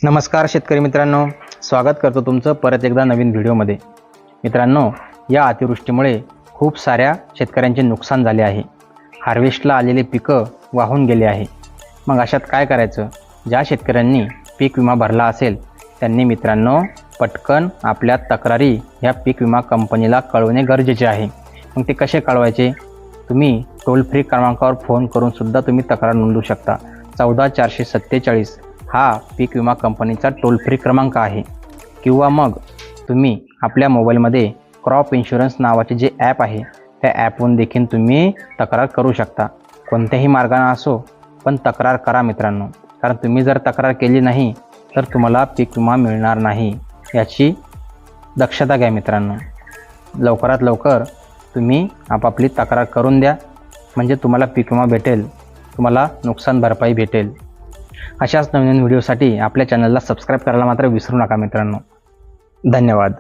नमस्कार शेतकरी मित्रांनो, स्वागत करतो तुमचं परत एकदा नवीन व्हिडिओमध्ये। मित्रांनो, या अतिवृष्टीमुळे खूप साऱ्या शेतकऱ्यांचे नुकसान झाले आहे। हार्वेस्टला आलेले पिकं वाहून गेले आहे। मग अशात काय करायचं? ज्या शेतकऱ्यांनी पीक विमा भरला असेल त्यांनी मित्रांनो पटकन आपल्या तक्रारी ह्या पीक विमा कंपनीला कळवणे गरजेचे आहे। मग ते कसे कळवायचे? तुम्ही टोल फ्री क्रमांकावर फोन करून सुद्धा तुम्ही तक्रार नोंदवू शकता। 14447 हा पीक विमा कंपनीचा टोल फ्री क्रमांक आहे। किंवा मग तुम्ही आपल्या मोबाईलमध्ये क्रॉप इन्शुरन्स नावाचे जे ॲप आहे त्या ॲपवरून देखील तुम्ही तक्रार करू शकता। कोणत्याही मार्गाने असो पण तक्रार करा मित्रांनो, कारण तुम्ही जर तक्रार केली नाही तर तुम्हाला पीक विमा मिळणार नाही, याची दक्षता घ्या मित्रांनो। लवकरात लवकर तुम्ही आपापली तक्रार करून द्या, म्हणजे तुम्हाला पीक विमा भेटेल, तुम्हाला नुकसान भरपाई भेटेल। अशाच नवीन व्हिडिओसाठी आपल्या चॅनलला सबस्क्राईब करायला मात्र विसरू नका मित्रांनो। धन्यवाद।